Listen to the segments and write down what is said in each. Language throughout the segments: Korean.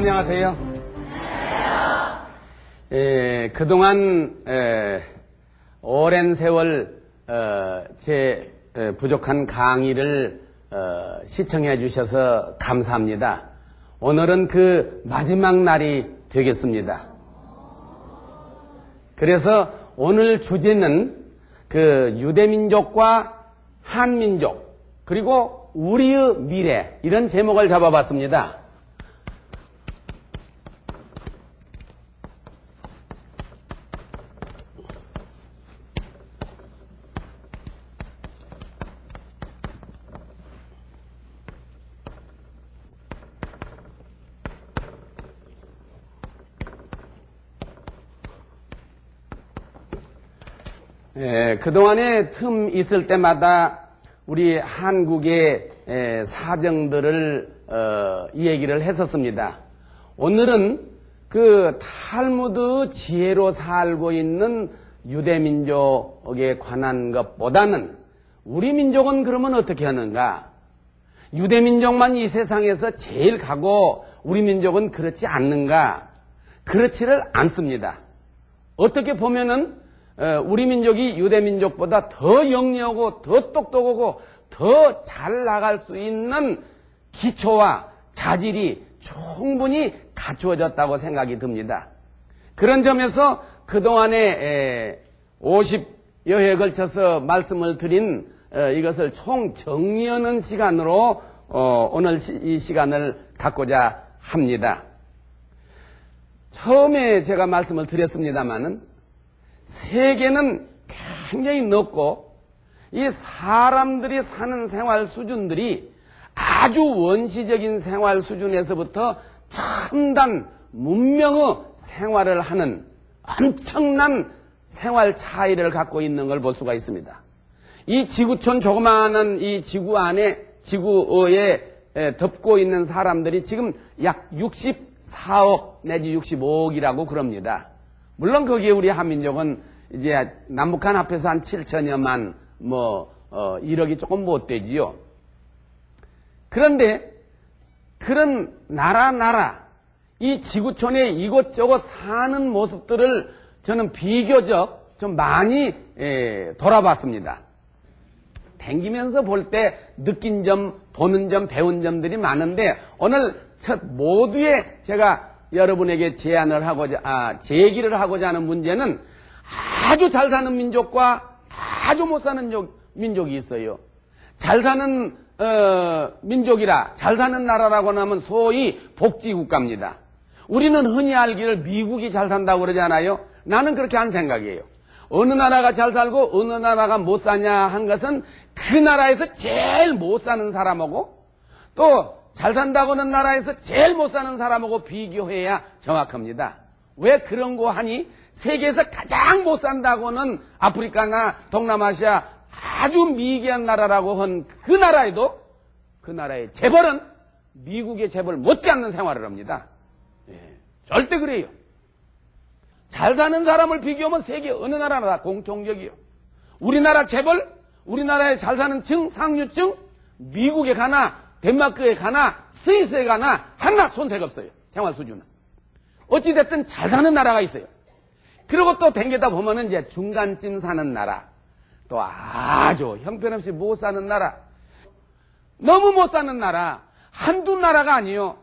안녕하세요. 그동안 오랜 세월 제 부족한 강의를 시청해 주셔서 감사합니다. 오늘은 그 마지막 날이 되겠습니다. 그래서 오늘 주제는 그 유대민족과 한민족 그리고 우리의 미래 이런 제목을 잡아봤습니다. 그동안에 틈 있을 때마다 우리 한국의 사정들을 이 얘기를 했었습니다. 오늘은 그 탈무드 지혜로 살고 있는 유대민족에 관한 것보다는 우리 민족은 그러면 어떻게 하는가? 유대민족만 이 세상에서 제일 가고 우리 민족은 그렇지 않는가? 그렇지를 않습니다. 어떻게 보면은 우리 민족이 유대민족보다 더 영리하고 더 똑똑하고 더 잘 나갈 수 있는 기초와 자질이 충분히 갖추어졌다고 생각이 듭니다. 그런 점에서 그동안에 50여회에 걸쳐서 말씀을 드린 이것을 총 정리하는 시간으로 오늘 이 시간을 갖고자 합니다. 처음에 제가 말씀을 드렸습니다마는 세계는 굉장히 넓고 이 사람들이 사는 생활 수준들이 아주 원시적인 생활 수준에서부터 첨단 문명의 생활을 하는 엄청난 생활 차이를 갖고 있는 걸 볼 수가 있습니다. 이 지구촌 조그마한 이 지구 안에 지구에 덮고 있는 사람들이 지금 약 64억 내지 65억이라고 그럽니다. 물론 거기에 우리 한민족은 이제 남북한 합해서 한 7천여만 1억이 조금 못 되지요. 그런데 그런 나라 이 지구촌에 이곳저곳 사는 모습들을 저는 비교적 좀 많이 돌아봤습니다. 댕기면서 볼 때 느낀 점, 보는 점, 배운 점들이 많은데 오늘 첫 모두에 제가 여러분에게 제기를 하고자 하는 문제는 아주 잘 사는 민족과 아주 못 사는 민족이 있어요. 잘 사는 민족이라 잘 사는 나라라고 하면 소위 복지국가입니다. 우리는 흔히 알기를 미국이 잘 산다고 그러잖아요. 나는 그렇게 한 생각이에요. 어느 나라가 잘 살고 어느 나라가 못 사냐 한 것은 그 나라에서 제일 못 사는 사람하고 또 잘 산다고 하는 나라에서 제일 못 사는 사람하고 비교해야 정확합니다. 왜 그런 거 하니? 세계에서 가장 못 산다고는 아프리카나 동남아시아 아주 미개한 나라라고 한 그 나라에도 그 나라의 재벌은 미국의 재벌 못지않는 생활을 합니다. 절대 그래요. 잘 사는 사람을 비교하면 세계 어느 나라나 다 공통적이요. 우리나라 재벌, 우리나라에 잘 사는 층, 상류층, 미국에 가나 덴마크에 가나 스위스에 가나 하나 손색 없어요. 생활 수준은. 어찌됐든 잘 사는 나라가 있어요. 그리고 또 댕기다 보면은 이제 중간쯤 사는 나라, 또 아주 형편없이 못 사는 나라, 너무 못 사는 나라, 한두 나라가 아니요.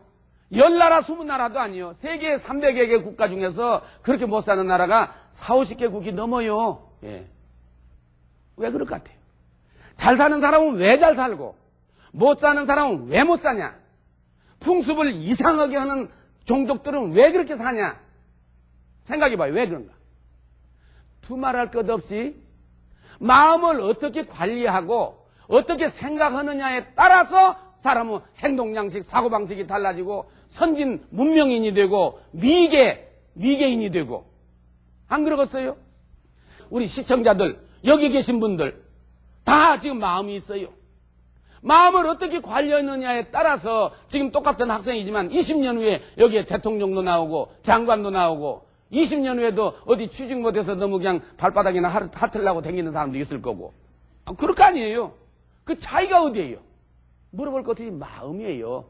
10나라, 20나라도 아니요. 세계 300여 개 국가 중에서 그렇게 못 사는 나라가 40, 50개국이 넘어요. 왜 그럴 것 같아요? 잘 사는 사람은 왜 잘 살고, 못 사는 사람은 왜 못 사냐? 풍습을 이상하게 하는 종족들은 왜 그렇게 사냐? 생각해봐요. 왜 그런가? 두말할 것 없이 마음을 어떻게 관리하고 어떻게 생각하느냐에 따라서 사람은 행동 양식, 사고방식이 달라지고 선진 문명인이 되고 미개인이 되고 안 그러겠어요? 우리 시청자들, 여기 계신 분들 다 지금 마음이 있어요. 마음을 어떻게 관리하느냐에 따라서 지금 똑같은 학생이지만 20년 후에 여기에 대통령도 나오고 장관도 나오고 20년 후에도 어디 취직 못해서 너무 그냥 발바닥이나 하틀라고 다니는 사람도 있을 거고. 그럴 거 아니에요. 그 차이가 어디예요? 물어볼 것이 마음이에요.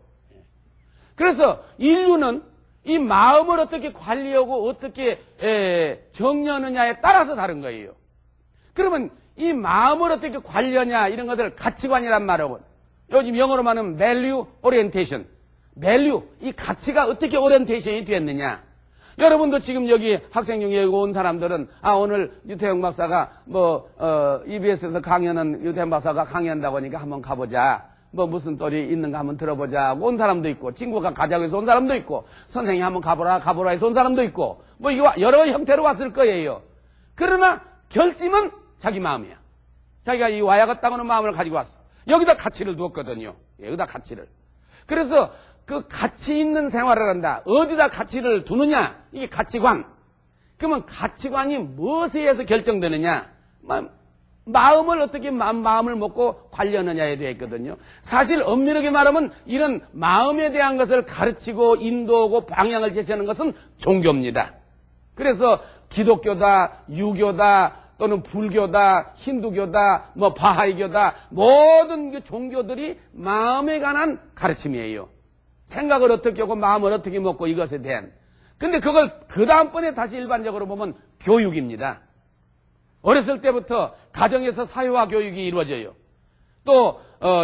그래서 인류는 이 마음을 어떻게 관리하고 어떻게 정리하느냐에 따라서 다른 거예요. 그러면 이 마음을 어떻게 관리하냐 이런 것들 가치관이란 말하고 요즘 영어로 말하면 value orientation. value, 이 가치가 어떻게 오리엔테이션이 됐느냐. 여러분도 지금 여기 학생 중에 온 사람들은 오늘 유태영 박사가 EBS에서 강연은 유태영 박사가 강연한다고 하니까 한번 가보자. 무슨 소리 있는가 한번 들어보자. 온 사람도 있고, 친구가 가자고 해서 온 사람도 있고, 선생님 한번 가보라 해서 온 사람도 있고, 이거 여러 형태로 왔을 거예요. 그러나 결심은 자기 마음이야. 자기가 이 와야겠다고는 마음을 가지고 왔어. 여기다 가치를 두었거든요. 여기다 가치를. 그래서 그 가치 있는 생활을 한다. 어디다 가치를 두느냐? 이게 가치관. 그러면 가치관이 무엇에 의해서 결정되느냐? 마음을 어떻게 마음을 먹고 관리하느냐에 대해 있거든요. 사실 엄밀하게 말하면 이런 마음에 대한 것을 가르치고 인도하고 방향을 제시하는 것은 종교입니다. 그래서 기독교다, 유교다, 또는 불교다, 힌두교다, 바하이교다, 모든 그 종교들이 마음에 관한 가르침이에요. 생각을 어떻게 하고 마음을 어떻게 먹고 이것에 대한. 근데 그걸 그 다음번에 다시 일반적으로 보면 교육입니다. 어렸을 때부터 가정에서 사회화 교육이 이루어져요. 또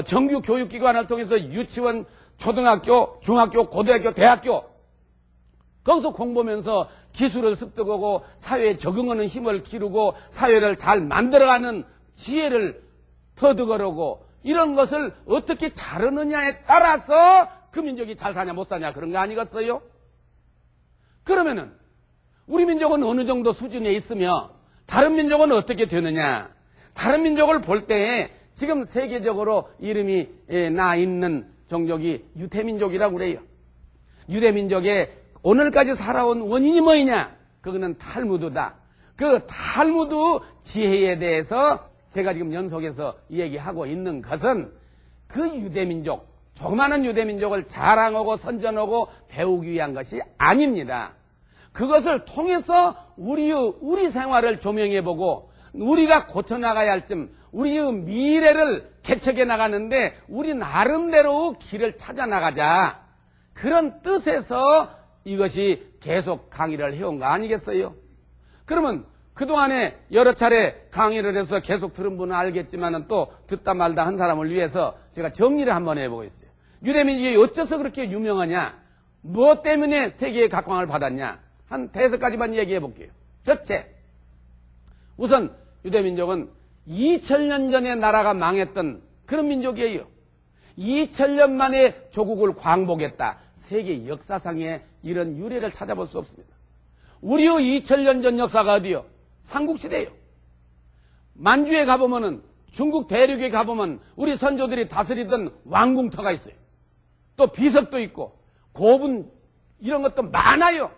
정규 교육기관을 통해서 유치원, 초등학교, 중학교, 고등학교, 대학교 거기서 공부하면서 기술을 습득하고 사회에 적응하는 힘을 기르고 사회를 잘 만들어가는 지혜를 터득하려고 이런 것을 어떻게 자르느냐에 따라서 그 민족이 잘 사냐 못 사냐 그런 거 아니겠어요? 그러면은 우리 민족은 어느 정도 수준에 있으며 다른 민족은 어떻게 되느냐? 다른 민족을 볼 때 지금 세계적으로 이름이 나 있는 종족이 유대민족이라고 그래요. 유대민족의 오늘까지 살아온 원인이 뭐냐? 그거는 탈무드다. 그 탈무드 지혜에 대해서 제가 지금 연속해서 얘기하고 있는 것은 그 유대민족, 조그마한 유대민족을 자랑하고 선전하고 배우기 위한 것이 아닙니다. 그것을 통해서 우리 생활을 조명해보고 우리가 고쳐나가야 할 점, 우리의 미래를 개척해 나가는데 우리 나름대로 길을 찾아 나가자. 그런 뜻에서 이것이 계속 강의를 해온 거 아니겠어요? 그러면 그동안에 여러 차례 강의를 해서 계속 들은 분은 알겠지만은 또 듣다 말다 한 사람을 위해서 제가 정리를 한번 해보고 있어요. 유대민족이 어째서 그렇게 유명하냐? 무엇 때문에 세계의 각광을 받았냐? 한 5가지만 얘기해 볼게요. 첫째, 우선 유대민족은 2000년 전에 나라가 망했던 그런 민족이에요. 2000년 만에 조국을 광복했다. 세계 역사상에 이런 유래를 찾아볼 수 없습니다. 우리의 2000년 전 역사가 어디요? 삼국시대예요. 만주에 가보면은 중국 대륙에 가보면 우리 선조들이 다스리던 왕궁터가 있어요. 또 비석도 있고 고분 이런 것도 많아요.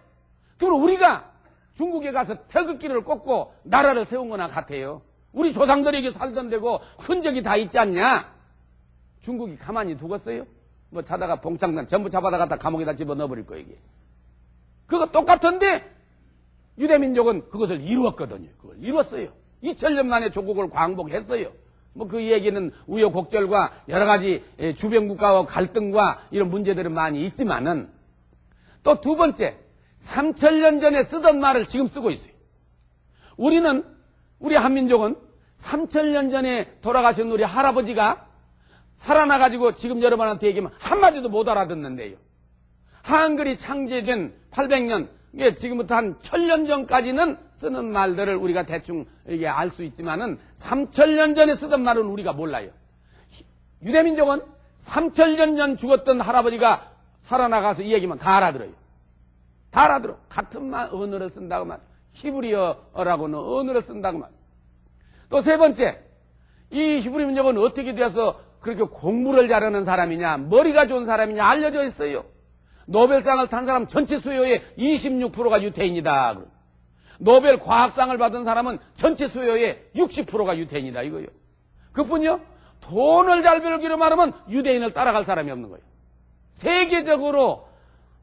그럼 우리가 중국에 가서 태극기를 꽂고 나라를 세운 거나 같아요. 우리 조상들에게 살던 데고 흔적이 다 있지 않냐? 중국이 가만히 두겠어요? 자다가 봉창단 전부 잡아다 갖다 감옥에다 집어넣어버릴 거예요, 이게. 그거 똑같은데 유대민족은 그것을 이루었거든요. 그걸 이루었어요. 2000년 만에 조국을 광복했어요. 그 얘기는 우여곡절과 여러 가지 주변 국가와 갈등과 이런 문제들은 많이 있지만은 또 두 번째, 3000년 전에 쓰던 말을 지금 쓰고 있어요. 우리 한민족은 3000년 전에 돌아가신 우리 할아버지가 살아나가지고 지금 여러분한테 얘기하면 한마디도 못 알아듣는데요. 한글이 창제된 800년, 지금부터 한 1000년 전까지는 쓰는 말들을 우리가 대충 이게 알 수 있지만은 3000년 전에 쓰던 말은 우리가 몰라요. 유대민족은 3000년 전 죽었던 할아버지가 살아나가서 이 얘기만 다 알아들어요. 다 알아들어. 같은 언어를 쓴다고 말. 히브리어라고는 언어를 쓴다고 말. 또 세 번째, 이 히브리 민족은 어떻게 되어서 그렇게 공부를 잘하는 사람이냐, 머리가 좋은 사람이냐 알려져 있어요. 노벨상을 탄 사람 전체 수요의 26%가 유태인이다. 노벨 과학상을 받은 사람은 전체 수요의 60%가 유태인이다 이거요. 그뿐이요. 돈을 잘 벌기로 말하면 유대인을 따라갈 사람이 없는 거예요. 세계적으로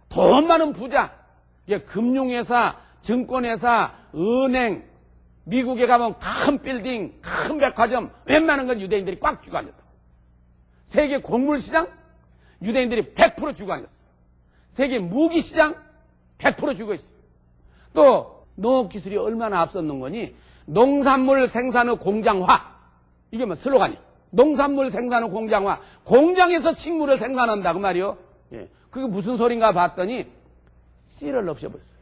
돈 많은 부자, 금융회사, 증권회사, 은행, 미국에 가면 큰 빌딩, 큰 백화점, 웬만한 건 유대인들이 꽉 쥐고 앉았다. 세계 곡물시장, 유대인들이 100% 쥐고 앉았어. 세계 무기시장, 100% 죽어 있어. 또 농업기술이 얼마나 앞섰는 거니? 농산물 생산의 공장화. 이게 뭐 슬로건이. 농산물 생산의 공장화. 공장에서 식물을 생산한다 그 말이요. 예. 그게 무슨 소린가 봤더니 씨를 없애버렸어요.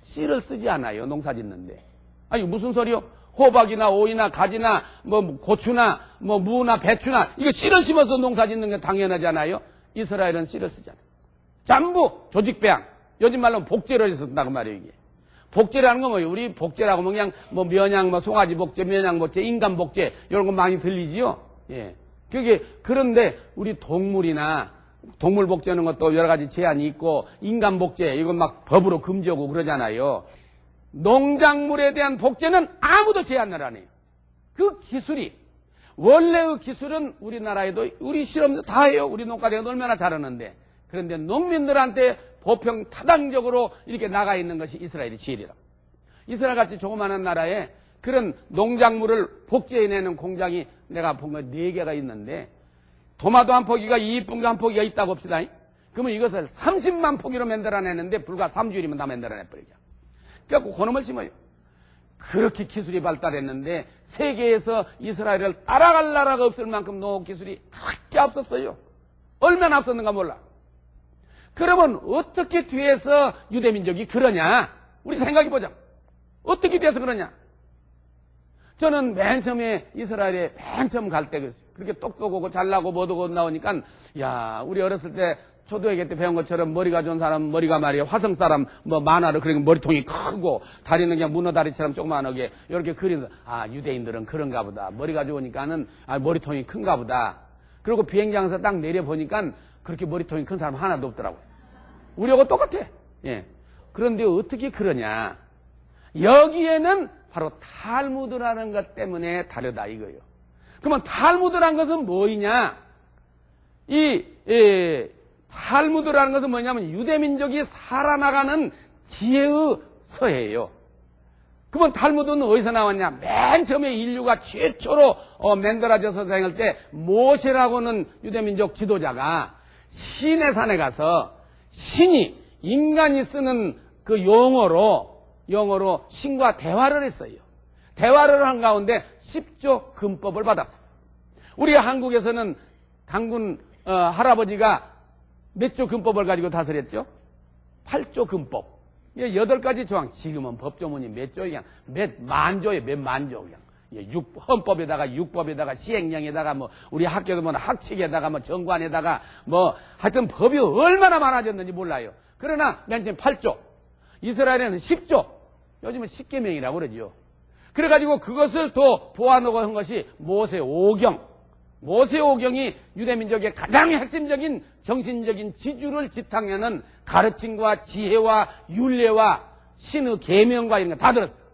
씨를 쓰지 않아요. 농사 짓는데. 아니 무슨 소리요? 호박이나 오이나 가지나 뭐 고추나 뭐 무나 배추나 이거 씨를 심어서 농사 짓는 게 당연하잖아요. 이스라엘은 씨를 쓰잖아요. 전부 조직배양. 요즘 말로 복제를 해서 쓴다고 말이에요. 이게. 복제라는 건 뭐예요? 우리 복제라고 하면 그냥 뭐 면양, 뭐 송아지 복제, 면양 복제, 인간 복제 이런 거 많이 들리지요. 예. 그게 그런데 우리 동물이나 동물 복제하는 것도 여러 가지 제한이 있고 인간 복제 이건 막 법으로 금지하고 그러잖아요. 농작물에 대한 복제는 아무도 제한을 안 해요. 그 기술이 원래의 기술은 우리나라에도 우리 실험도 다 해요. 우리 농가대가 얼마나 잘하는데. 그런데 농민들한테 보평 타당적으로 이렇게 나가 있는 것이 이스라엘이 제일이라. 이스라엘같이 조그마한 나라에 그런 농작물을 복제해내는 공장이 내가 본 거 4개가 있는데 토마토 한 포기가 이쁜 거 한 포기가 있다고 합시다. 그러면 이것을 30만 포기로 만들어내는데 불과 3주일이면 다 만들어내버리죠. 그래갖고 그놈을 심어요. 그렇게 기술이 발달했는데 세계에서 이스라엘을 따라갈 나라가 없을 만큼 농업기술이 그렇게 앞섰어요. 얼마나 앞섰는가 몰라. 그러면 어떻게 뒤에서 유대민족이 그러냐? 우리 생각해보자. 어떻게 뒤에서 그러냐? 저는 맨 처음에 이스라엘에 맨 처음 갈 때 그렇게 똑똑하고 잘나고 뭐도 나오니까 야 우리 어렸을 때 초등학교 때 배운 것처럼 머리가 좋은 사람 머리가 말이야 화성 사람 뭐 만화로 그리고 머리통이 크고 다리는 그냥 문어 다리처럼 조그만하게 이렇게 그려서 아 유대인들은 그런가 보다 머리가 좋으니까는 아 머리통이 큰가 보다. 그리고 비행장에서 딱 내려보니까 그렇게 머리통이 큰 사람 하나도 없더라고요. 우리하고 똑같아. 예. 그런데 어떻게 그러냐? 여기에는 바로 탈무드라는 것 때문에 다르다 이거예요. 그러면 탈무드라는 것은 뭐이냐? 탈무드라는 것은 뭐냐면 유대민족이 살아나가는 지혜의 서예요. 그러면 탈무드는 어디서 나왔냐? 맨 처음에 인류가 최초로 만들어져서 다닐 때 모세라고는 유대민족 지도자가 신의 산에 가서 신이 인간이 쓰는 그 용어로 신과 대화를 했어요. 대화를 한 가운데 10조 금법을 받았어요. 우리 한국에서는 당군 할아버지가 몇 조 금법을 가지고 다스렸죠? 8조 금법. 8가지 조항. 지금은 법조문이 몇 조, 그냥 몇 만조에 몇 만조. 그냥. 헌법에다가 육법에다가 시행령에다가 뭐 우리 학교도 뭐 학칙에다가 뭐 정관에다가 뭐 하여튼 법이 얼마나 많아졌는지 몰라요. 그러나 맨 처음 8조. 이스라엘에는 10조. 요즘은 10계명이라고 그러죠. 그래가지고 그것을 또 보완하고 한 것이 모세오경. 모세오경이 유대민족의 가장 핵심적인 정신적인 지주를 지탕하는 가르침과 지혜와 율례와 신의 계명과 이런 거 다 들었어요.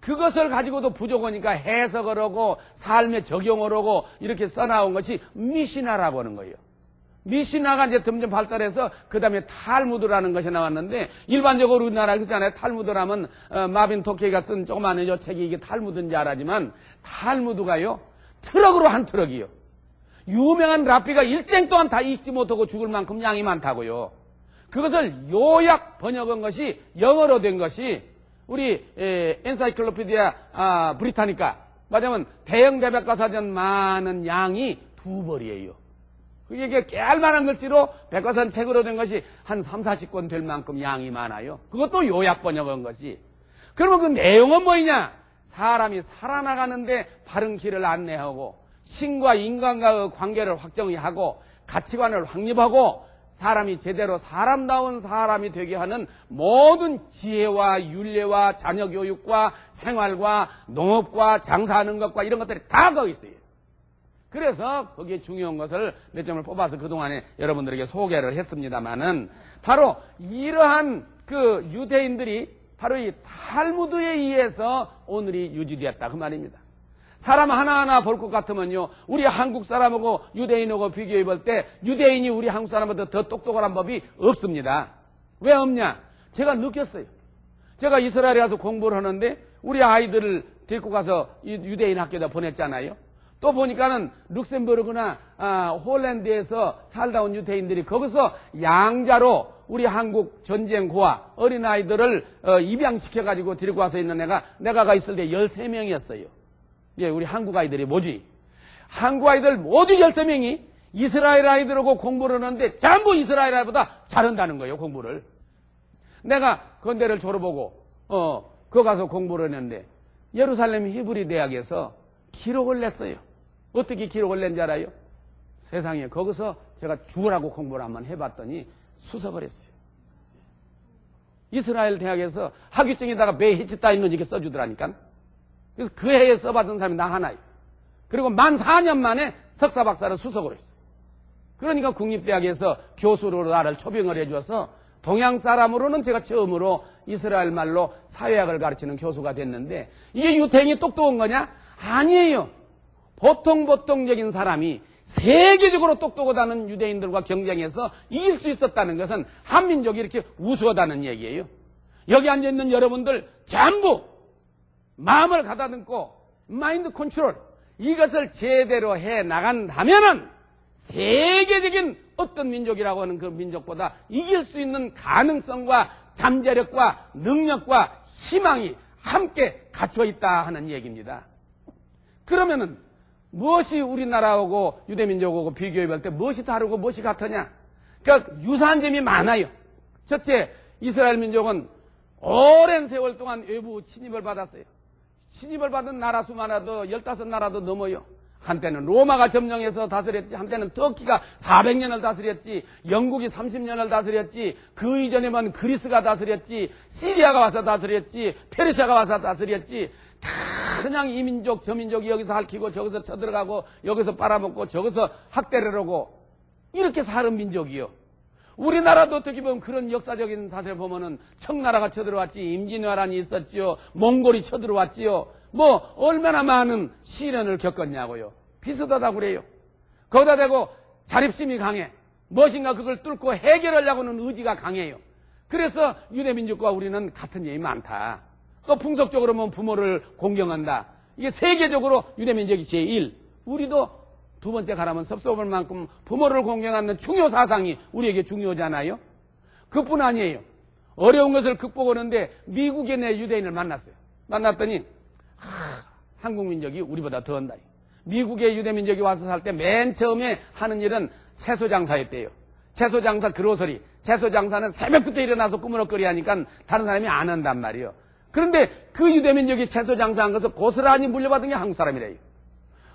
그것을 가지고도 부족하니까 해석을 하고 삶에 적용을 하고 이렇게 써나온 것이 미시나라고 하는 거예요. 미시나가 이제 점점 발달해서 그 다음에 탈무드라는 것이 나왔는데 일반적으로 우리나라에 그렇잖아요. 탈무드라면 마빈 토케이가 쓴 조그마한 요 책이 이게 탈무드인지 알았지만 탈무드가요. 트럭으로 한 트럭이요. 유명한 랍비가 일생 동안 다 읽지 못하고 죽을 만큼 양이 많다고요. 그것을 요약 번역한 것이 영어로 된 것이 우리 엔사이클로피디아 브리타니카 맞으면 대형 대백과사전 많은 양이 2벌이에요. 그게 깨알만한 글씨로 백과사전 책으로 된 것이 한 3, 40권 될 만큼 양이 많아요. 그것도 요약 번역한 것이. 그러면 그 내용은 뭐냐? 사람이 살아나가는데 바른 길을 안내하고 신과 인간과의 관계를 확정하고 가치관을 확립하고 사람이 제대로 사람다운 사람이 되게 하는 모든 지혜와 윤례와 자녀교육과 생활과 농업과 장사하는 것과 이런 것들이 다 거기 있어요. 그래서 거기에 중요한 것을 몇 점을 뽑아서 그동안에 여러분들에게 소개를 했습니다마는 바로 이러한 그 유대인들이 바로 이 탈무드에 의해서 오늘이 유지되었다 그 말입니다. 사람 하나하나 볼 것 같으면요. 우리 한국 사람하고 유대인하고 비교해 볼 때 유대인이 우리 한국 사람보다 더 똑똑한 법이 없습니다. 왜 없냐? 제가 느꼈어요. 제가 이스라엘에 가서 공부를 하는데 우리 아이들을 데리고 가서 유대인 학교에다 보냈잖아요. 또 보니까는 룩셈부르크나 홀랜드에서 살다 온 유대인들이 거기서 양자로 우리 한국 전쟁 고아 어린아이들을 입양시켜가지고 데리고 와서 있는 애가 내가 있을 때 13명이었어요. 예, 우리 한국 아이들이 뭐지? 한국 아이들 모두 13명이 이스라엘 아이들하고 공부를 하는데 전부 이스라엘 아이보다 잘한다는 거예요, 공부를. 내가 건대를 졸업하고 거기 가서 공부를 했는데 예루살렘 히브리 대학에서 기록을 냈어요. 어떻게 기록을 낸지 알아요? 세상에, 거기서 제가 죽으라고 공부를 한번 해봤더니 수석을 했어요. 이스라엘 대학에서 학위증에다가 매 해치 따 있는 이렇게 써주더라니까. 그래서 그 해에 써봤던 사람이 나 하나예요. 그리고 만 4년 만에 석사 박사를 수석으로 했어요. 그러니까 국립대학에서 교수로 나를 초빙을 해줘서 동양 사람으로는 제가 처음으로 이스라엘 말로 사회학을 가르치는 교수가 됐는데, 이게 유태인이 똑똑한 거냐? 아니에요. 보통적인 사람이 세계적으로 똑똑하다는 유대인들과 경쟁해서 이길 수 있었다는 것은 한민족이 이렇게 우수하다는 얘기예요. 여기 앉아있는 여러분들 전부 마음을 가다듬고 마인드 컨트롤, 이것을 제대로 해 나간다면은 세계적인 어떤 민족이라고 하는 그 민족보다 이길 수 있는 가능성과 잠재력과 능력과 희망이 함께 갖춰 있다 하는 얘기입니다. 그러면은 무엇이 우리나라하고 유대민족하고 비교해 볼 때 무엇이 다르고 무엇이 같으냐? 그러니까 유사한 점이 많아요. 첫째, 이스라엘 민족은 오랜 세월 동안 외부 침입을 받았어요. 침입을 받은 나라 수만해도 15나라도 넘어요. 한때는 로마가 점령해서 다스렸지, 한때는 터키가 400년을 다스렸지, 영국이 30년을 다스렸지, 그 이전에만 그리스가 다스렸지, 시리아가 와서 다스렸지, 페르시아가 와서 다스렸지. 다 그냥 이 민족 저 민족이 여기서 핥히고 저기서 쳐들어가고 여기서 빨아먹고 저기서 학대를 하고 이렇게 사는 민족이요. 우리나라도 어떻게 보면 그런 역사적인 사실을 보면은 청나라가 쳐들어왔지, 임진왜란이 있었지요, 몽골이 쳐들어왔지요. 뭐 얼마나 많은 시련을 겪었냐고요. 비슷하다고 그래요. 거기다 대고 자립심이 강해. 무엇인가 그걸 뚫고 해결하려고는 의지가 강해요. 그래서 유대민족과 우리는 같은 점이 많다. 또 풍속적으로 보면 부모를 공경한다. 이게 세계적으로 유대민족이 제1. 우리도 두 번째 가라면 섭섭할 만큼 부모를 공경하는 중요 사상이 우리에게 중요하잖아요. 그뿐 아니에요. 어려운 것을 극복하는데 미국에 내 유대인을 만났어요. 만났더니 한국 민족이 우리보다 더 한다. 미국의 유대민족이 와서 살 때 맨 처음에 하는 일은 채소 장사였대요. 채소 장사 그로서리. 채소 장사는 새벽부터 일어나서 꾸물거리 하니까 다른 사람이 안 한단 말이에요. 그런데 그 유대민족이 채소 장사한 것을 고스란히 물려받은 게 한국 사람이래요.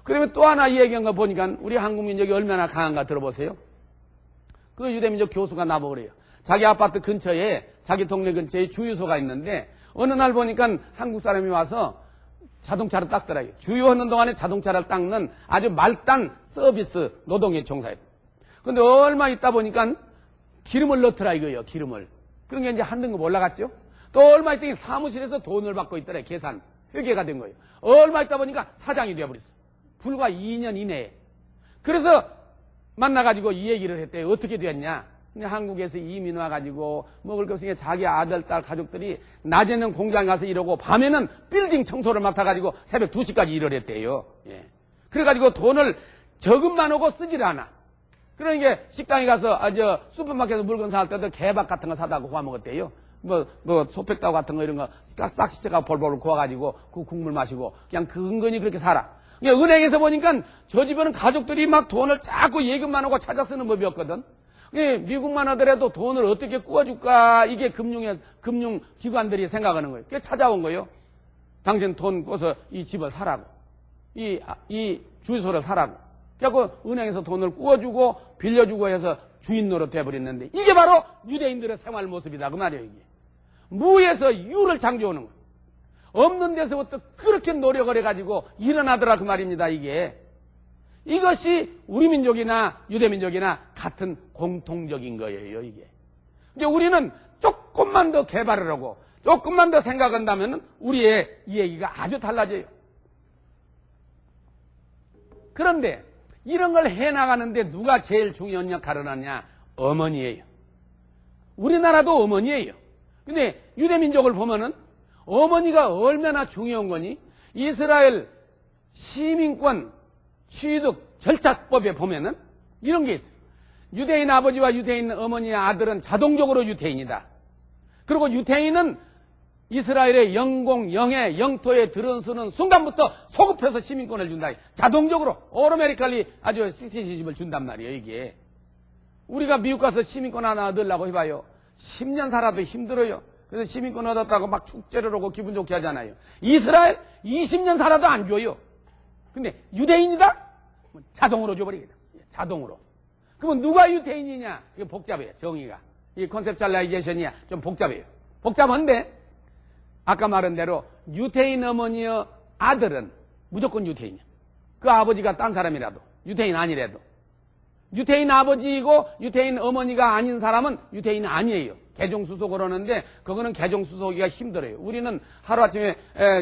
그 다음에 또 하나 얘기한 거 보니까 우리 한국 민족이 얼마나 강한가 들어보세요. 그 유대민족 교수가 나보고 그래요. 자기 아파트 근처에, 자기 동네 근처에 주유소가 있는데 어느 날 보니까 한국 사람이 와서 자동차를 닦더라고요. 주유하는 동안에 자동차를 닦는 아주 말단 서비스 노동에 종사해요. 근데 얼마 있다 보니까 기름을 넣더라 이거예요. 기름을. 그런 게 이제 한 등급 올라갔죠. 또 얼마 있더니 사무실에서 돈을 받고 있더래. 계산. 회계가 된 거예요. 얼마 있다 보니까 사장이 되어버렸어. 불과 2년 이내에. 그래서 만나가지고 이 얘기를 했대요. 어떻게 됐냐. 근데 한국에서 이민 와가지고 먹을 것 없으니까 자기 아들, 딸 가족들이 낮에는 공장 가서 일하고 밤에는 빌딩 청소를 맡아가지고 새벽 2시까지 일을 했대요. 예. 그래가지고 돈을 저금만 하고 쓰질 않아. 그러니까 식당에 가서 슈퍼마켓에서 물건 살 때도 개밥 같은 거 사다 구워 먹었대요. 소백다우 같은 거 이런 거 싹 씻어가 볼볼 구워가지고 그 국물 마시고 그냥 근근히 그렇게 살아. 그러니까 은행에서 보니까 저 집에는 가족들이 막 돈을 자꾸 예금만 하고 찾아 쓰는 법이었거든. 미국만 하더라도 돈을 어떻게 꾸어줄까 이게 금융기관들이 생각하는 거예요. 그게 찾아온 거예요. 당신 돈 꿔서 이 집을 사라고. 이 주유소를 사라고. 그래서 은행에서 돈을 꾸어주고 빌려주고 해서 주인 노릇 돼버렸는데 이게 바로 유대인들의 생활 모습이다 그 말이에요. 이게. 무에서 유를 창조하는 거예요. 없는 데서부터 그렇게 노력을 해가지고 일어나더라 그 말입니다. 이것이 우리 민족이나 유대민족이나 같은 공통적인 거예요. 이게. 이제 우리는 조금만 더 개발을 하고 조금만 더 생각한다면 우리의 이 얘기가 아주 달라져요. 그런데 이런 걸 해나가는데 누가 제일 중요한 역할을 하냐? 어머니예요. 우리나라도 어머니예요. 근데 유대민족을 보면은 어머니가 얼마나 중요한 거니? 이스라엘 시민권 취득 절차법에 보면은 이런 게 있어요. 유대인 아버지와 유대인 어머니의 아들은 자동적으로 유대인이다. 그리고 유대인은 이스라엘의 영공, 영해, 영토에 들어서는 순간부터 소급해서 시민권을 준다. 자동적으로 오토매티컬리 아주 시티즌십을 준단 말이에요, 이게. 우리가 미국 가서 시민권 하나 얻으려고 해봐요. 10년 살아도 힘들어요. 그래서 시민권 얻었다고 막 축제를 하고 기분 좋게 하잖아요. 이스라엘 20년 살아도 안 줘요. 근데 유대인이다? 자동으로 줘버리겠다. 자동으로. 그러면 누가 유대인이냐? 이거 복잡해요, 정의가. 이 컨셉츄얼라이제이션이야. 좀 복잡해요. 복잡한데, 아까 말한 대로 유대인 어머니의 아들은 무조건 유대인이야. 그 아버지가 딴 사람이라도, 유대인 아니라도. 유대인 아버지이고 유대인 어머니가 아닌 사람은 유대인 아니에요. 개종수속을 하는데 그거는 개종수속이가 힘들어요. 우리는 하루아침에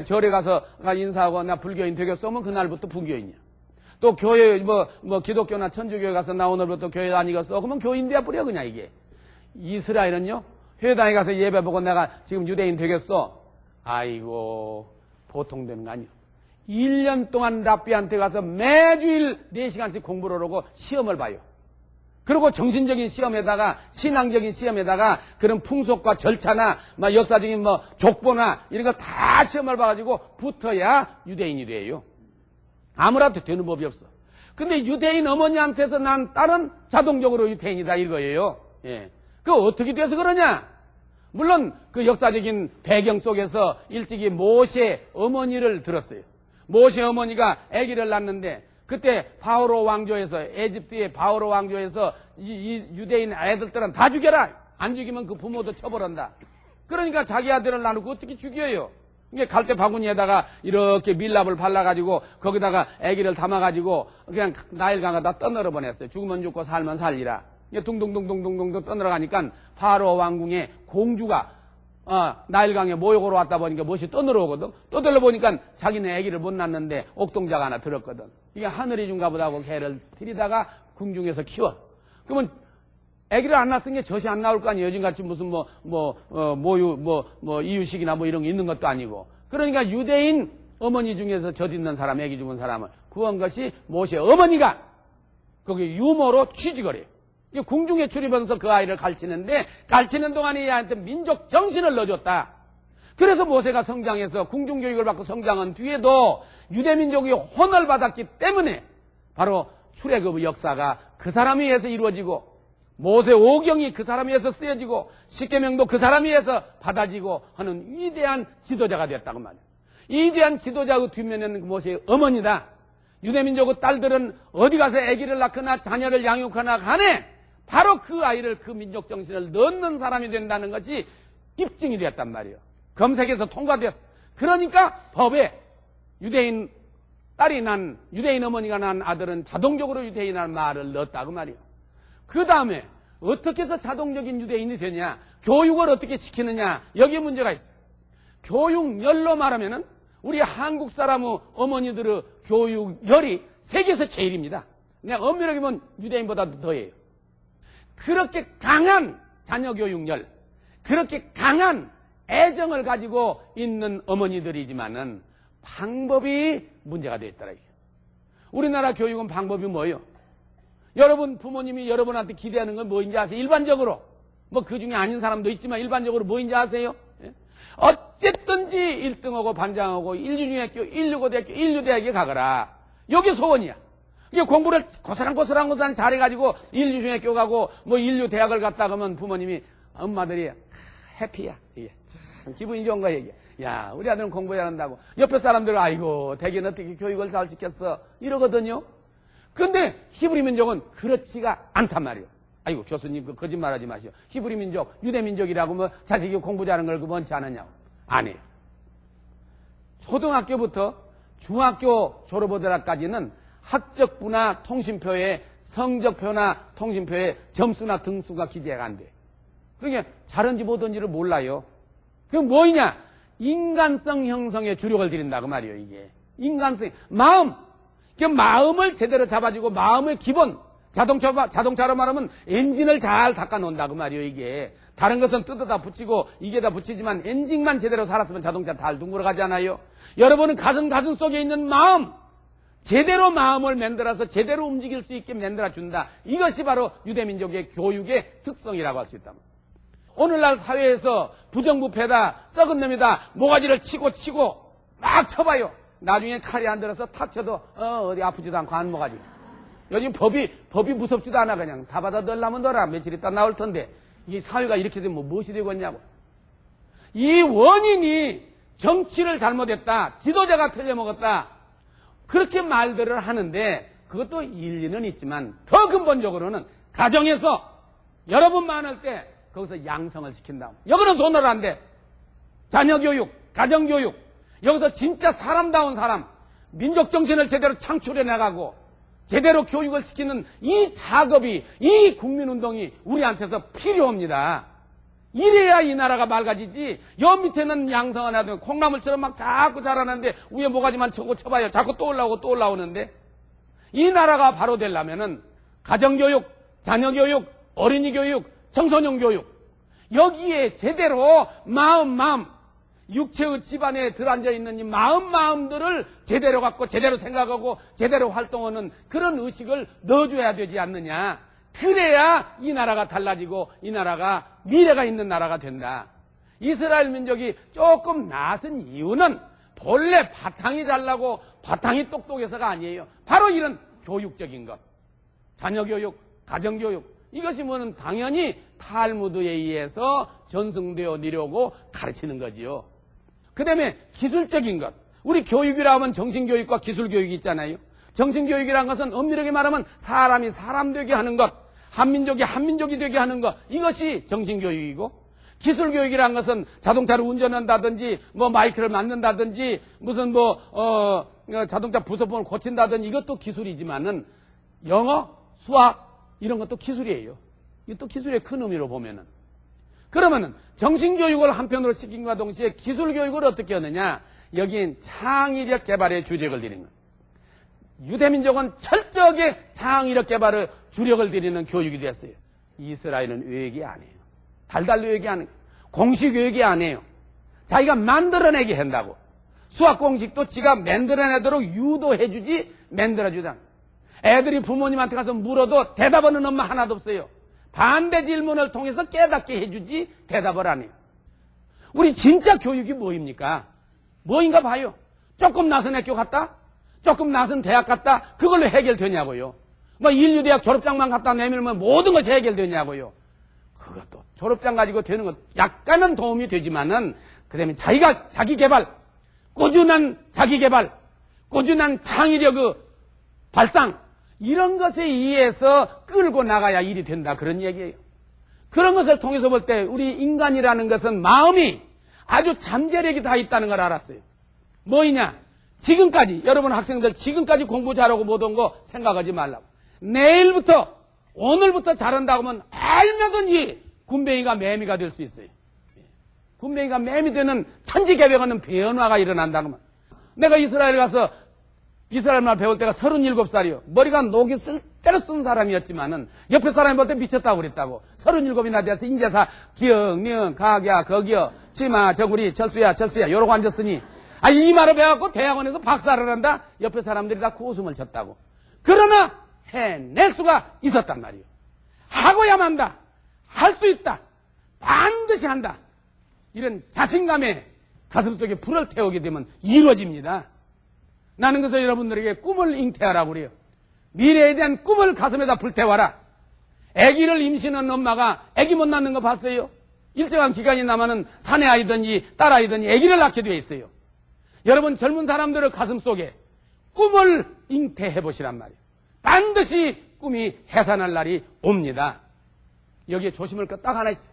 절에 가서 인사하고 나 불교인 되겠으면 그날부터 불교인이야. 또 교회 기독교나 천주교회 가서 나 오늘부터 교회 다니겠어 그러면 교인 돼야 뿌려 그냥 이게. 이스라엘은요 회당에 가서 예배 보고 내가 지금 유대인 되겠어. 아이고 보통 되는 거 아니야. 1년 동안 랍비한테 가서 매주일 4시간씩 공부를 하고 시험을 봐요. 그리고 정신적인 시험에다가 신앙적인 시험에다가 그런 풍속과 절차나 역사적인 족보나 이런 거 다 시험을 봐가지고 붙어야 유대인이 돼요. 아무라도 되는 법이 없어. 근데 유대인 어머니한테서 난 딸은 자동적으로 유대인이다 이거예요. 예. 그 어떻게 돼서 그러냐? 물론 그 역사적인 배경 속에서 일찍이 모세 어머니를 들었어요. 모세 어머니가 아기를 낳는데 그때 바오로 왕조에서 에집트의 바오로 왕조에서 이 유대인 애들들은 다 죽여라. 안 죽이면 그 부모도 처벌한다. 그러니까 자기 아들을 나누고 어떻게 죽여요? 이게 갈대 바구니에다가 이렇게 밀랍을 발라가지고 거기다가 아기를 담아가지고 그냥 나일강에다 떠늘어 보냈어요. 죽으면 죽고 살면 살리라. 이게 둥둥둥둥둥둥 떠늘어 가니까 바로 왕궁의 공주가 나일강에 모욕으로 왔다 보니까 못이 떠들어 오거든. 떠들어 보니까 자기네 아기를 못 낳는데 옥동자가 하나 들었거든. 이게 하늘이 준가 보다 하고 개를 들이다가 궁중에서 키워. 그러면 아기를 안 낳았은 게 젖이 안 나올 거 아니에요. 요즘같이 무슨 이유식이나 이런 게 있는 것도 아니고. 그러니까 유대인 어머니 중에서 젖 있는 사람, 아기 죽은 사람을 구한 것이 모세 어머니가 거기 유모로 취직을 해요. 궁중에 출입하면서 그 아이를 가르치는데 가르치는 동안에 얘한테 민족 정신을 넣어줬다. 그래서 모세가 성장해서 궁중교육을 받고 성장한 뒤에도 유대민족이 혼을 받았기 때문에 바로 출애굽의 역사가 그 사람에 의해서 이루어지고 모세 오경이 그 사람에 의해서 쓰여지고 십계명도 그 사람에 의해서 받아지고 하는 위대한 지도자가 되었다고 말이에요. 이 위대한 지도자의 뒷면에는 모세의 어머니다. 유대민족의 딸들은 어디 가서 아기를 낳거나 자녀를 양육하나 간에 바로 그 아이를 그 민족 정신을 넣는 사람이 된다는 것이 입증이 되었단 말이에요. 검색에서 통과되었어. 그러니까 법에 유대인 딸이 난 유대인 어머니가 난 아들은 자동적으로 유대인이라는 말을 넣었다고 말이에요. 그 다음에 어떻게 해서 자동적인 유대인이 되냐? 교육을 어떻게 시키느냐? 여기에 문제가 있어요. 교육열로 말하면은 우리 한국 사람의 어머니들의 교육열이 세계에서 제일입니다. 그냥 엄밀하게 보면 유대인보다도 더해요. 그렇게 강한 자녀 교육열, 그렇게 강한 애정을 가지고 있는 어머니들이지만은 방법이 문제가 되어 있더라. 우리나라 교육은 방법이 뭐예요? 여러분 부모님이 여러분한테 기대하는 건 뭐인지 아세요? 일반적으로 그 중에 아닌 사람도 있지만 일반적으로 뭐인지 아세요? 어쨌든지 1등하고 반장하고 인류중학교, 인류고등학교, 인류대학에 가거라. 이게 소원이야. 이게 공부를 고스란고스란 잘해가지고 인류중학교 가고 인류대학을 갔다 그러면 부모님이 엄마들이 해피야. 이게 참 기분이 좋은 거야 이게. 야 우리 아들은 공부 잘한다고. 옆에 사람들은 아이고 대개는 어떻게 교육을 잘 시켰어 이러거든요. 근데 히브리 민족은 그렇지가 않단 말이에요. 아이고 교수님 그 거짓말하지 마시오. 히브리 민족, 유대 민족이라고 자식이 공부 잘하는 걸 원치 않느냐고. 안 해요. 초등학교부터 중학교 졸업하더라까지는 학적부나 통신표에 성적표나 통신표에 점수나 등수가 기재가 안 돼. 그러니까 잘한지 못한지를 몰라요. 그럼 뭐이냐? 인간성 형성에 주력을 드린다고 말이에요. 이게 인간성, 마음. 그 마음을 제대로 잡아주고 마음의 기본. 자동차로 말하면 엔진을 잘 닦아놓는다고 말이에요. 이게 다른 것은 뜯어다 붙이고 이게다 붙이지만 엔진만 제대로 살았으면 자동차 잘 둥그러 가잖아요. 여러분은 가슴 속에 있는 마음, 제대로 마음을 만들어서 제대로 움직일 수 있게 만들어준다. 이것이 바로 유대민족의 교육의 특성이라고 할 수 있다. 오늘날 사회에서 부정부패다, 썩은 놈이다, 모가지를 치고 막 쳐봐요. 나중에 칼이 안 들어서 탁 쳐도 어디 아프지도 않고 안 모가지. 요즘 법이 무섭지도 않아. 그냥 다 받아 넣으려면 넣어라. 며칠 있다 나올 텐데 이 사회가 이렇게 되면 무엇이 되겠냐고. 이 원인이 정치를 잘못했다, 지도자가 틀려먹었다, 그렇게 말들을 하는데 그것도 일리는 있지만 더 근본적으로는 가정에서 여러분 많을 때 거기서 양성을 시킨다. 여기는 손을 안 대. 자녀교육, 가정교육, 여기서 진짜 사람다운 사람, 민족정신을 제대로 창출해 나가고 제대로 교육을 시키는 이 작업이, 이 국민운동이 우리한테서 필요합니다. 이래야 이 나라가 맑아지지. 여 밑에는 양성을 하든 콩나물처럼 막 자꾸 자라는데 위에 모가지만 쳐봐요. 자꾸 또 올라오는데. 이 나라가 바로 되려면은 가정교육, 자녀교육, 어린이교육, 청소년 교육, 여기에 제대로 마음, 육체의 집안에 들어앉아 있는 이 마음들을 제대로 갖고 제대로 생각하고 제대로 활동하는 그런 의식을 넣어줘야 되지 않느냐. 그래야 이 나라가 달라지고 이 나라가 미래가 있는 나라가 된다. 이스라엘 민족이 조금 나선 이유는 본래 바탕이 잘나고 바탕이 똑똑해서가 아니에요. 바로 이런 교육적인 것, 자녀교육, 가정교육, 이것이 뭐는 당연히 탈무드에 의해서 전승되어 내려오고 가르치는 거지요. 그 다음에 기술적인 것, 우리 교육이라 하면 정신교육과 기술교육이 있잖아요. 정신교육이라는 것은 엄밀하게 말하면 사람이 사람 되게 하는 것, 한민족이 한민족이 되게 하는 것, 이것이 정신교육이고, 기술교육이라는 것은 자동차를 운전한다든지 뭐 마이크를 만든다든지 무슨 자동차 부속품을 고친다든지 이것도 기술이지만은 영어, 수학 이런 것도 기술이에요. 이것도 기술의 큰 의미로 보면은. 그러면은 정신교육을 한편으로 시킨과 것 동시에 기술교육을 어떻게 하느냐? 여기엔 창의력 개발에 주력을 드리는 거예요. 유대민족은 철저하게 창의력 개발에 주력을 드리는 교육이 됐어요. 이스라엘은 외역이 아니에요. 달달 외역이 아니에요. 공식 외역이 아니에요. 자기가 만들어내게 한다고. 수학 공식도 지가 만들어내도록 유도해주지 만들어주지 않아요. 애들이 부모님한테 가서 물어도 대답하는 엄마 하나도 없어요. 반대 질문을 통해서 깨닫게 해주지 대답을 안 해요. 우리 진짜 교육이 뭐입니까? 뭐인가 봐요. 조금 나선 학교 갔다? 조금 나선 대학 갔다? 그걸로 해결되냐고요. 뭐 인류대학 졸업장만 갖다 내밀면 모든 것이 해결되냐고요. 그것도 졸업장 가지고 되는 것 약간은 도움이 되지만은 그 다음에 자기가 자기 개발, 꾸준한 자기 개발, 꾸준한 창의력의 발상, 이런 것에 의해서 끌고 나가야 일이 된다, 그런 얘기예요. 그런 것을 통해서 볼 때 우리 인간이라는 것은 마음이 아주 잠재력이 다 있다는 걸 알았어요. 뭐이냐? 지금까지 여러분 학생들 지금까지 공부 잘하고 못 온 거 생각하지 말라고. 내일부터 오늘부터 잘한다고 하면 얼마든지 군뱅이가 매미가 될 수 있어요. 군뱅이가 매미 되는 천지개벽하는 변화가 일어난다고 하면. 내가 이스라엘 가서 이스라엘 말 배울 때가 37살이요. 머리가 녹이 쓸 대로 쓴 사람이었지만은 옆에 사람이 볼 때 미쳤다고 그랬다고. 37이나 돼서 인제사 기역, 명, 각야, 거기여, 치마, 저구리, 철수야 이러고 앉았으니 이 말을 배워갖고 대학원에서 박사를 한다? 옆에 사람들이 다 코웃음을 쳤다고. 그러나 해낼 수가 있었단 말이에요. 하고야만 한다. 할 수 있다. 반드시 한다. 이런 자신감에 가슴속에 불을 태우게 되면 이루어집니다. 나는 그래서 여러분들에게 꿈을 잉태하라고 그래요. 미래에 대한 꿈을 가슴에다 불태워라. 아기를 임신한 엄마가 아기 못 낳는 거 봤어요? 일정한 기간이 남아는 사내아이든지 딸아이든지 아기를 낳게 되어 있어요. 여러분 젊은 사람들의 가슴속에 꿈을 잉태해 보시란 말이에요. 반드시 꿈이 해산할 날이 옵니다. 여기에 조심할 것 딱 하나 있어요.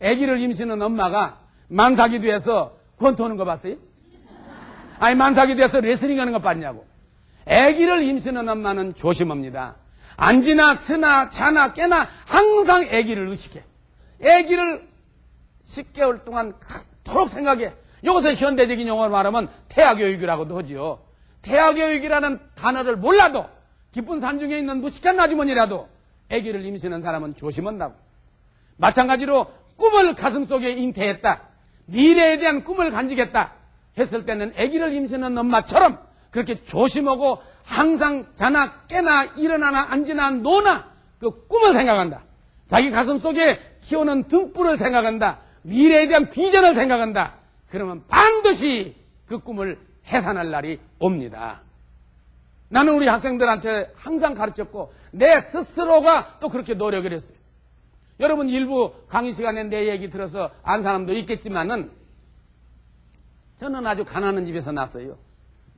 아기를 임신한 엄마가 만삭이 돼서 권투하는 거 봤어요? 만삭이 돼서 레슬링 하는 거 봤냐고. 아기를 임신한 엄마는 조심합니다. 안지나 스나 자나 깨나 항상 아기를 의식해. 아기를 10개월 동안 그토록 생각해. 이것을 현대적인 용어로 말하면 태아교육이라고도 하지요. 태아교육이라는 단어를 몰라도 깊은 산중에 있는 무식한 아주머니라도 아기를 임신한 사람은 조심한다고. 마찬가지로 꿈을 가슴속에 잉태했다, 미래에 대한 꿈을 간직했다 했을 때는 아기를 임신한 엄마처럼 그렇게 조심하고 항상 자나 깨나 일어나나 앉으나 노나 그 꿈을 생각한다. 자기 가슴 속에 키우는 등불을 생각한다. 미래에 대한 비전을 생각한다. 그러면 반드시 그 꿈을 해산할 날이 옵니다. 나는 우리 학생들한테 항상 가르쳤고 내 스스로가 또 그렇게 노력을 했어요. 여러분 일부 강의 시간에 내 얘기 들어서 안 사람도 있겠지만은 저는 아주 가난한 집에서 났어요.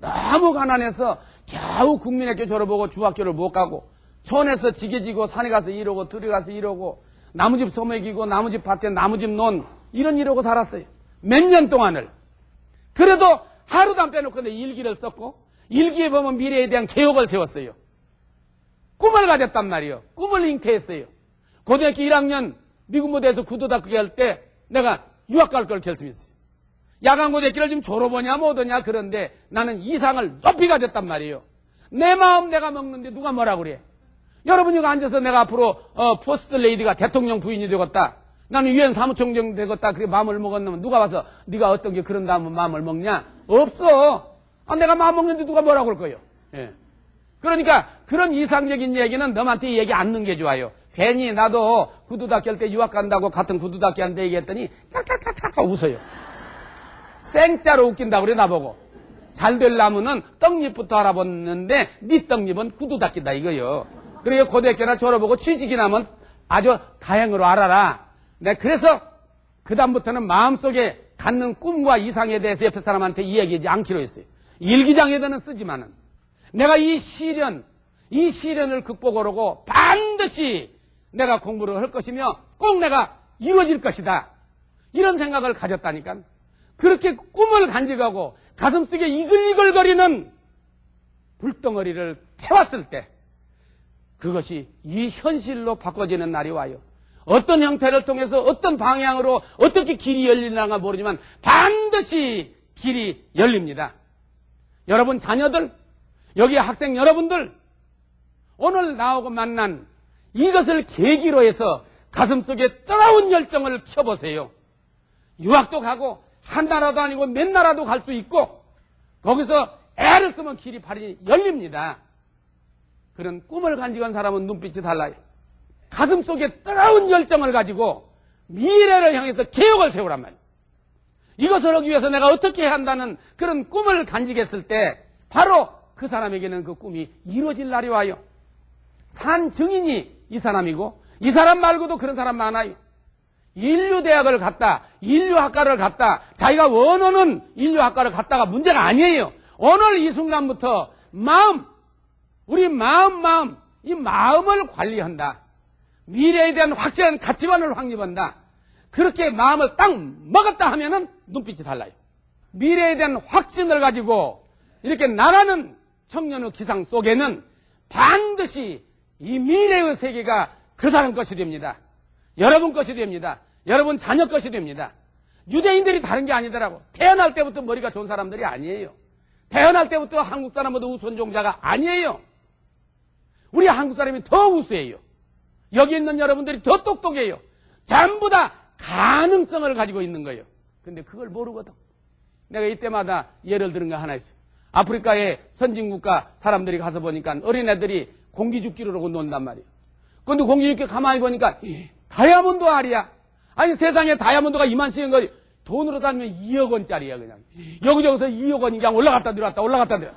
너무 가난해서 겨우 국민학교 졸업하고 중학교를 못 가고 촌에서 지게지고 산에 가서 이러고 들에 가서 이러고 나무집 소매기고 나무집 밭에 나무집 논 이런 이러고 살았어요. 몇 년 동안을. 그래도 하루도 안 빼놓고 내 일기를 썼고 일기에 보면 미래에 대한 계획을 세웠어요. 꿈을 가졌단 말이에요. 꿈을 잉태했어요. 고등학교 1학년 미국 무대에서 구두닦기 할 때 내가 유학 갈 걸 결심했어요. 야간고등학교를 지금 졸업하냐 못하냐 그런데 나는 이상을 높이 가졌단 말이에요. 내 마음 내가 먹는데 누가 뭐라 그래. 여러분 이거 앉아서 내가 앞으로 포스트 레이디가 대통령 부인이 되겠다. 나는 유엔 사무총장 되겠다. 그렇게 마음을 먹었는데 누가 와서 네가 어떤 게 그런 다음에 마음을 먹냐? 없어. 내가 마음 먹는데 누가 뭐라고 그럴 거예요. 예. 그러니까 그런 이상적인 얘기는 너한테 얘기 안 넣는 게 좋아요. 괜히 나도 구두닦기 할 때 유학 간다고 같은 구두닦기 한테 얘기했더니 깔깔깔깔 웃어요. 생짜로 웃긴다고 그래 나보고. 잘 되려면은 떡잎부터 알아봤는데 네 떡잎은 구두닦기다 이거요. 그리고 고등학교나 졸업하고 취직이 나면 아주 다행으로 알아라. 네, 그래서 그 다음부터는 마음속에 갖는 꿈과 이상에 대해서 옆에 사람한테 이야기하지 않기로 했어요. 일기장에다는 쓰지만은 내가 이 시련을 극복하려고 반드시 내가 공부를 할 것이며 꼭 내가 이루어질 것이다. 이런 생각을 가졌다니까. 그렇게 꿈을 간직하고 가슴속에 이글이글거리는 불덩어리를 태웠을 때 그것이 이 현실로 바꿔지는 날이 와요. 어떤 형태를 통해서 어떤 방향으로 어떻게 길이 열리는가 모르지만 반드시 길이 열립니다. 여러분 자녀들, 여기 학생 여러분들 오늘 나오고 만난 이것을 계기로 해서 가슴속에 뜨거운 열정을 켜보세요. 유학도 가고 한 나라도 아니고 몇 나라도 갈 수 있고 거기서 애를 쓰면 길이 발이 열립니다. 그런 꿈을 간직한 사람은 눈빛이 달라요. 가슴속에 뜨거운 열정을 가지고 미래를 향해서 계획을 세우란 말이에요. 이것을 하기 위해서 내가 어떻게 해야 한다는 그런 꿈을 간직했을 때 바로 그 사람에게는 그 꿈이 이루어질 날이 와요. 산 증인이 이 사람이고 이 사람 말고도 그런 사람 많아요. 인류대학을 갔다, 인류학과를 갔다, 자기가 원하는 인류학과를 갔다가 문제가 아니에요. 오늘 이 순간부터 우리 마음, 이 마음을 관리한다. 미래에 대한 확실한 가치관을 확립한다. 그렇게 마음을 딱 먹었다 하면은 눈빛이 달라요. 미래에 대한 확신을 가지고 이렇게 나가는 청년의 기상 속에는 반드시 이 미래의 세계가 그 사람 것이 됩니다. 여러분 것이 됩니다. 여러분 자녀 것이 됩니다. 유대인들이 다른 게 아니더라고. 태어날 때부터 머리가 좋은 사람들이 아니에요. 태어날 때부터 한국 사람보다 우선종자가 아니에요. 우리 한국 사람이 더 우수해요. 여기 있는 여러분들이 더 똑똑해요. 전부 다 가능성을 가지고 있는 거예요. 근데 그걸 모르거든. 내가 이때마다 예를 들은 거 하나 있어요. 아프리카의 선진국가 사람들이 가서 보니까 어린애들이 공기죽기를 하고 논단 말이에요. 근데 공기죽기 가만히 보니까 다이아몬드 알이야. 아니 세상에 다이아몬드가 이만씩인 거지. 돈으로 따지면 2억 원짜리야 그냥. 여기저기서 2억 원이 그냥 올라갔다 내려왔다 올라갔다 내려.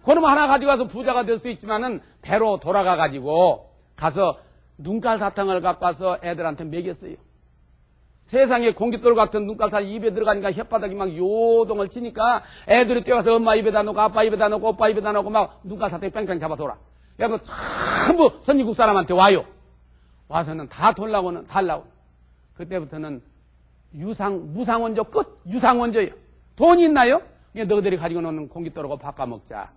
그놈 하나 가지고 가서 부자가 될 수 있지만은 배로 돌아가 가지고 가서 눈깔 사탕을 갖고 와서 애들한테 먹였어요. 세상에 공깃돌 같은 눈깔 사탕 입에 들어가니까 혓바닥이 막 요동을 치니까 애들이 뛰어가서 엄마 입에다 놓고 아빠 입에다 놓고 오빠 입에다 놓고 막 눈깔 사탕 뺑뺑 잡아둬라. 그래서 전부 선진국 사람한테 와요. 와서는 다 달라고. 그때부터는 무상원조 끝. 유상원조예요. 돈이 있나요? 그냥 너희들이 가지고 노는 공깃돌하고 바꿔 먹자.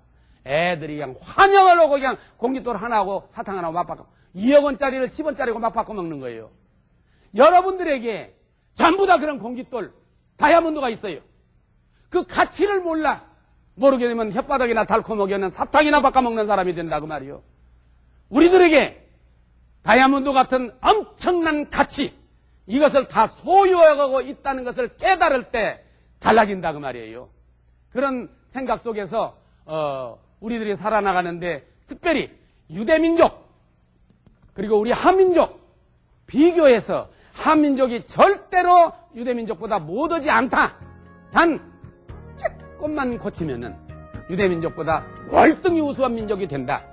애들이 그냥 환영을 하고 그냥 공깃돌 하나하고 사탕 하나하고 막 바꿔. 2억 원짜리를 10원짜리고 막 바꿔 먹는 거예요. 여러분들에게 전부 다 그런 공깃돌, 다이아몬드가 있어요. 그 가치를 모르게 되면 혓바닥이나 달콤하게는 사탕이나 바꿔 먹는 사람이 된다 그 말이요. 우리들에게 다이아몬드 같은 엄청난 가치, 이것을 다 소유하고 있다는 것을 깨달을 때 달라진다 그 말이에요. 그런 생각 속에서 우리들이 살아나가는데 특별히 유대민족 그리고 우리 한민족 비교해서 한민족이 절대로 유대민족보다 못하지 않다. 단 조금만 고치면은 유대민족보다 월등히 우수한 민족이 된다.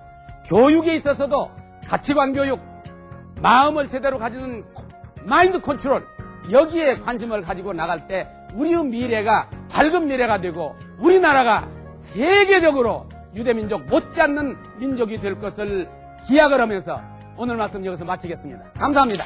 교육에 있어서도 가치관 교육, 마음을 제대로 가지는 마인드 컨트롤, 여기에 관심을 가지고 나갈 때 우리의 미래가 밝은 미래가 되고 우리나라가 세계적으로 유대민족 못지않는 민족이 될 것을 기약을 하면서 오늘 말씀 여기서 마치겠습니다. 감사합니다.